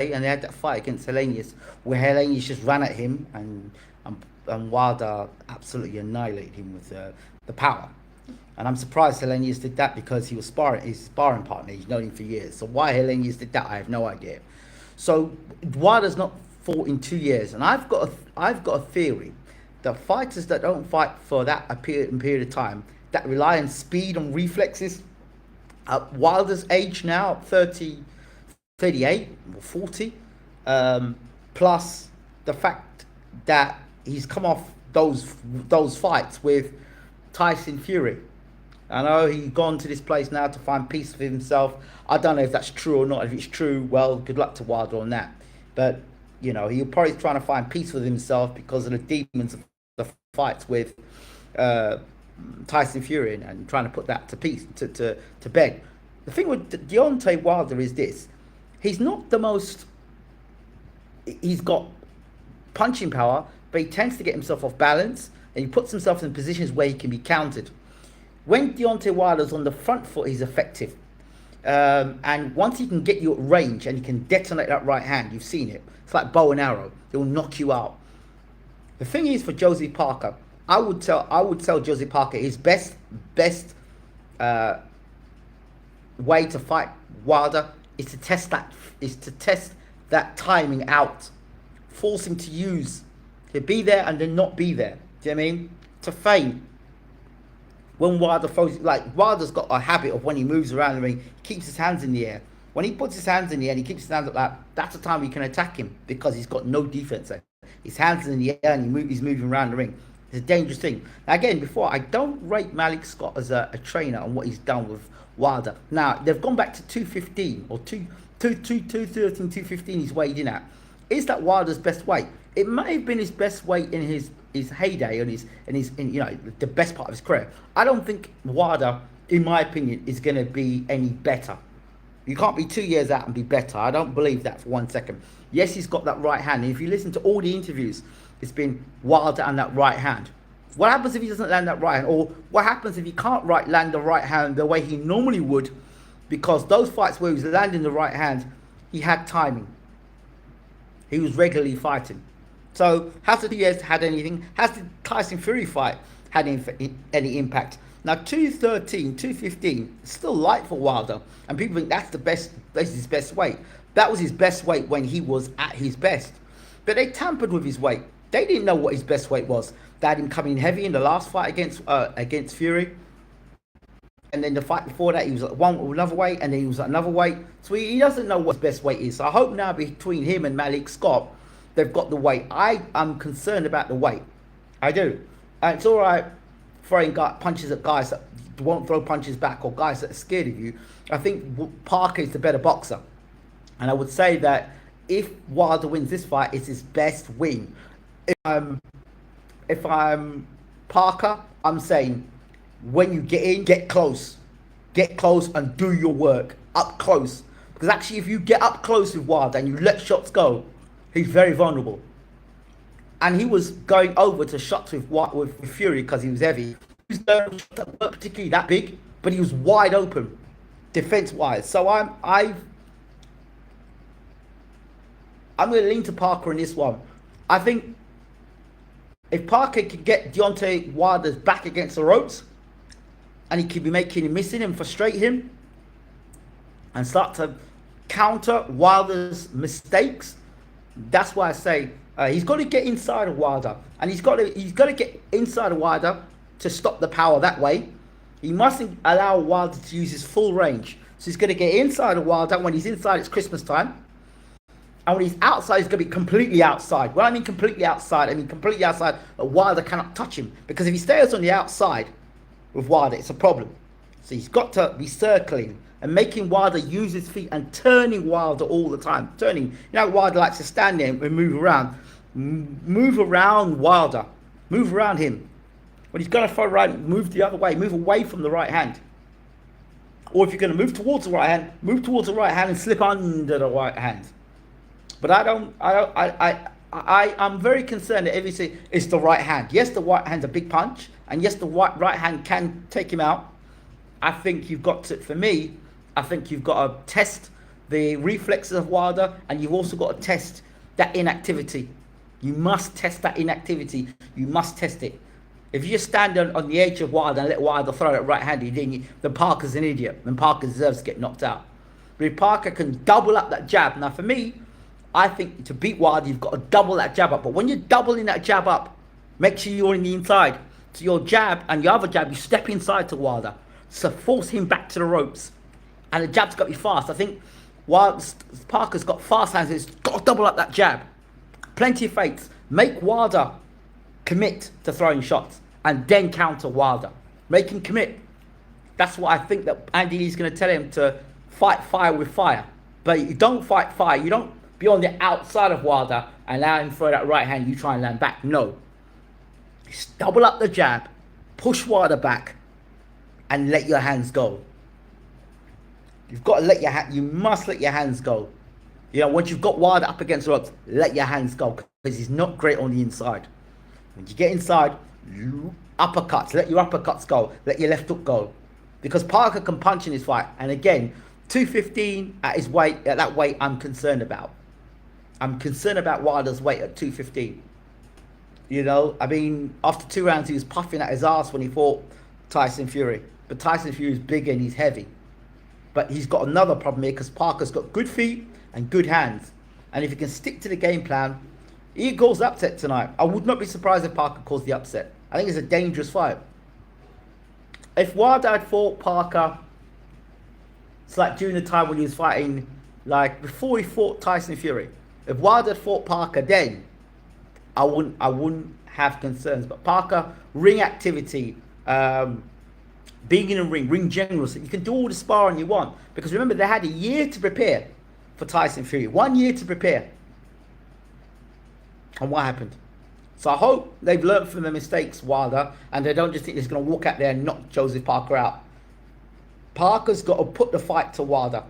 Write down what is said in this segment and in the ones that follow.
and they had that fight against Hellenius, where Hellenius just ran at him, and Wilder absolutely annihilated him with the power. And I'm surprised Hellenius did that, because he was his sparring partner. He's known him for years. So why Hellenius did that, I have no idea. So Wilder's not fought in 2 years, and I've got a theory that fighters that don't fight for that period of time, that rely on speed and reflexes, at Wilder's age now, 30, 38 or 40, plus the fact that he's come off those fights with Tyson Fury. I know he's gone to this place now to find peace with himself. I don't know if that's true or not. If it's true, well, good luck to Wilder on that. But, he'll probably trying to find peace with himself because of the demons of the fights with Tyson Fury, and trying to put that to peace, to bed. The thing with Deontay Wilder is this. He's not the most... He's got punching power, but he tends to get himself off balance, and he puts himself in positions where he can be countered. When Deontay Wilder's on the front foot, he's effective. And once he can get you at range and he can detonate that right hand, you've seen it. It's like bow and arrow. It will knock you out. The thing is, for Josie Parker, I would tell Josie Parker his best way to fight Wilder is to test that timing out. Force him to be there and then not be there. Do you know what I mean? To feign. When Wilder throws, like, Wilder's got a habit of when he moves around the ring, he keeps his hands in the air. When he puts his hands in the air and he keeps his hands up like that, that's the time we can attack him, because he's got no defense there. His hands in the air and he's moving around the ring. It's a dangerous thing. Now, again, before, I don't rate Malik Scott as a trainer on what he's done with Wilder. Now, they've gone back to 215 or 213, 215 he's weighed in at. Is that Wilder's best weight? It may have been his best weight in his heyday, and the best part of his career. I don't think Wilder, in my opinion, is going to be any better. You can't be 2 years out and be better. I don't believe that for 1 second. Yes, he's got that right hand. And if you listen to all the interviews, it's been Wilder and that right hand. What happens if he doesn't land that right hand? Or what happens if he can't land the right hand the way he normally would? Because those fights where he was landing the right hand, he had timing. He was regularly fighting. So, has the 2 years had anything? Has the Tyson Fury fight had any impact? Now, 213, 215, still light for Wilder. And people think that's his best weight. That was his best weight when he was at his best. But they tampered with his weight. They didn't know what his best weight was. They had him coming heavy in the last fight against Fury. And then the fight before that, he was at another weight, and then he was at another weight. So he doesn't know what his best weight is. So I hope now, between him and Malik Scott, they've got the weight. I am concerned about the weight. I do. And it's all right throwing punches at guys that won't throw punches back, or guys that are scared of you. I think Parker is the better boxer. And I would say that if Wilder wins this fight, it's his best win. If I'm Parker, I'm saying, when you get in, get close and do your work up close. Because actually, if you get up close with Wilder and you let shots go, he's very vulnerable. And he was going over to shots with Fury because he was heavy. He was weren't particularly that big, but he was wide open, defense-wise. So I'm going to lean to Parker in this one. I think if Parker can get Deontay Wilder's back against the ropes, and he could be making him missing and frustrate him, and start to counter Wilder's mistakes, that's why I say he's got to get inside of Wilder, and he's got to get inside of Wilder to stop the power that way. He mustn't allow Wilder to use his full range. So he's going to get inside of Wilder. When he's inside, it's Christmas time. And when he's outside, he's going to be completely outside. When I mean completely outside, that Wilder cannot touch him. Because if he stays on the outside with Wilder, it's a problem. So he's got to be circling and making Wilder use his feet and turning Wilder all the time. Wilder likes to stand there and move around. Move around Wilder. Move around him. When he's going to throw right, move the other way. Move away from the right hand. Or if you're going to move towards the right hand, move towards the right hand and slip under the right hand. But I'm very concerned that everything is the right hand. Yes, the right hand's a big punch, and yes, the right hand can take him out. I think you've got to, for me, I think you've got to test the reflexes of Wilder, and you've also got to test that inactivity. You must test that inactivity. You must test it. If you just stand on the edge of Wilder and let Wilder throw it right-handed, then Parker's an idiot, and Parker deserves to get knocked out. But if Parker can double up that jab, now for me, I think to beat Wilder, you've got to double that jab up. But when you're doubling that jab up, make sure you're in the inside. So your jab and your other jab, you step inside to Wilder. So force him back to the ropes. And the jab's got to be fast. I think while Parker's got fast hands, he's got to double up that jab. Plenty of feints. Make Wilder commit to throwing shots and then counter Wilder. Make him commit. That's what I think that Andy Lee's going to tell him, to fight fire with fire. But you don't fight fire. You don't be on the outside of Wilder and allow him to throw that right hand. You try and land back. No. Just double up the jab, push Wilder back, and let your hands go. You've got to let you must let your hands go. You know, once you've got Wilder up against the ropes, let your hands go, because he's not great on the inside. When you get inside, uppercuts, let your uppercuts go, let your left hook go. Because Parker can punch in his fight. And again, 215 at his weight, at that weight, I'm concerned about. I'm concerned about Wilder's weight at 215. You know, I mean, after 2 rounds, he was puffing at his ass when he fought Tyson Fury. But Tyson Fury's big and he's heavy. But he's got another problem here, because Parker's got good feet and good hands. And if he can stick to the game plan, he calls the upset tonight. I would not be surprised if Parker calls the upset. I think it's a dangerous fight. If Wilder had fought Parker, it's like during the time when he was fighting, like before he fought Tyson Fury. If Wilder had fought Parker then, I wouldn't have concerns. But Parker, ring activity, being in a ring generals, you can do all the sparring you want. Because remember, they had a year to prepare for Tyson Fury. 1 year to prepare. And what happened? So I hope they've learned from their mistakes, Wilder, and they don't just think they're going to walk out there and knock Joseph Parker out. Parker's got to put the fight to Wilder.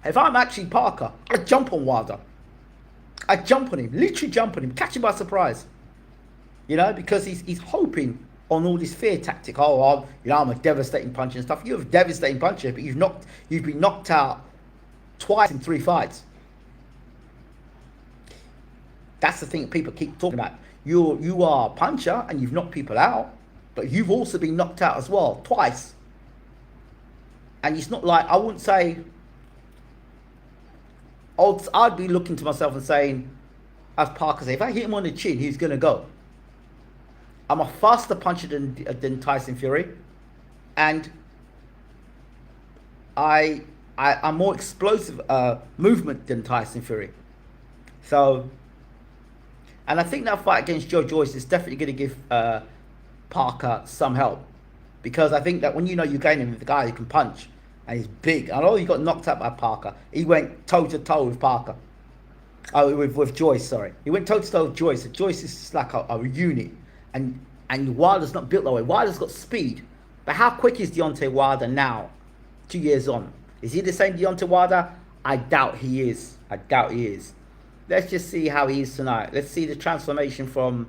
If I'm actually Parker, I'd jump on Wilder. I'd jump on him, literally jump on him, catch him by surprise. You know, because he's hoping on all this fear tactic. Oh, I'm a devastating puncher and stuff. You're a devastating puncher, but you've been knocked out twice in 3 fights. That's the thing that people keep talking about. You are a puncher and you've knocked people out, but you've also been knocked out as well, twice. And it's not like, I wouldn't say, I'd be looking to myself and saying, as Parker said, if I hit him on the chin, he's going to go. I'm a faster puncher than Tyson Fury, and I'm more explosive movement than Tyson Fury. So, and I think that fight against Joe Joyce is definitely going to give Parker some help, because I think that when you know you're going in with a guy who can punch and he's big, I know he got knocked out by Parker. He went toe to toe with Parker. Oh, with Joyce, sorry. He went toe to toe with Joyce. So Joyce is just like a unit. And Wilder's not built that way. Wilder's got speed. But how quick is Deontay Wilder now, 2 years on? Is he the same Deontay Wilder? I doubt he is. Let's just see how he is tonight. Let's see the transformation from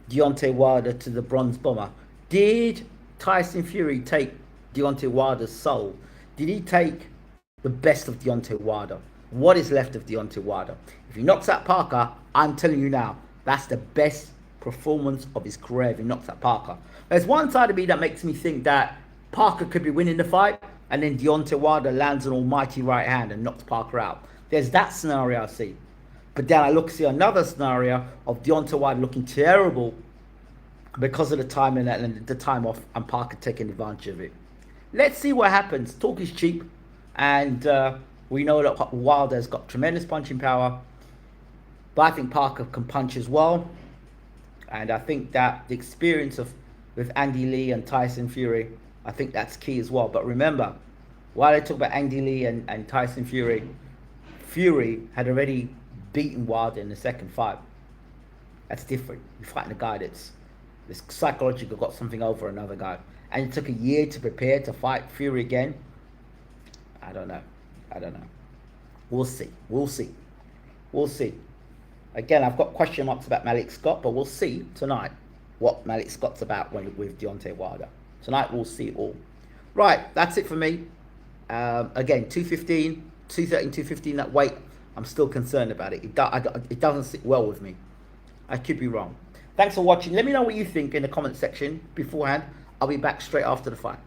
Deontay Wilder to the Bronze Bomber. Did Tyson Fury take Deontay Wilder's soul? Did he take the best of Deontay Wilder? What is left of Deontay Wilder? If he knocks out Parker, I'm telling you now, that's the best performance of his career if he knocks out Parker. There's one side of me that makes me think that Parker could be winning the fight, and then Deontay Wilder lands an almighty right hand and knocks Parker out. There's that scenario I see. But then I see another scenario of Deontay Wilder looking terrible because of the time and the time off, and Parker taking advantage of it. Let's see what happens. Talk is cheap, and we know that Wilder's got tremendous punching power, but I think Parker can punch as well. And I think that the experience with Andy Lee and Tyson Fury, I think that's key as well. But remember, while I talk about Andy Lee and Tyson Fury, Fury had already beaten Wilder in the second fight. That's different. You're fighting a guy that's psychological, got something over another guy. And it took a year to prepare to fight Fury again. I don't know. We'll see. Again, I've got question marks about Malik Scott, but we'll see tonight what Malik Scott's about with Deontay Wilder. Tonight we'll see it all. Right, that's it for me. Again, 215. 213, 215, that weight, I'm still concerned about it. It doesn't sit well with me. I could be wrong. Thanks for watching. Let me know what you think in the comment section beforehand. I'll be back straight after the fight.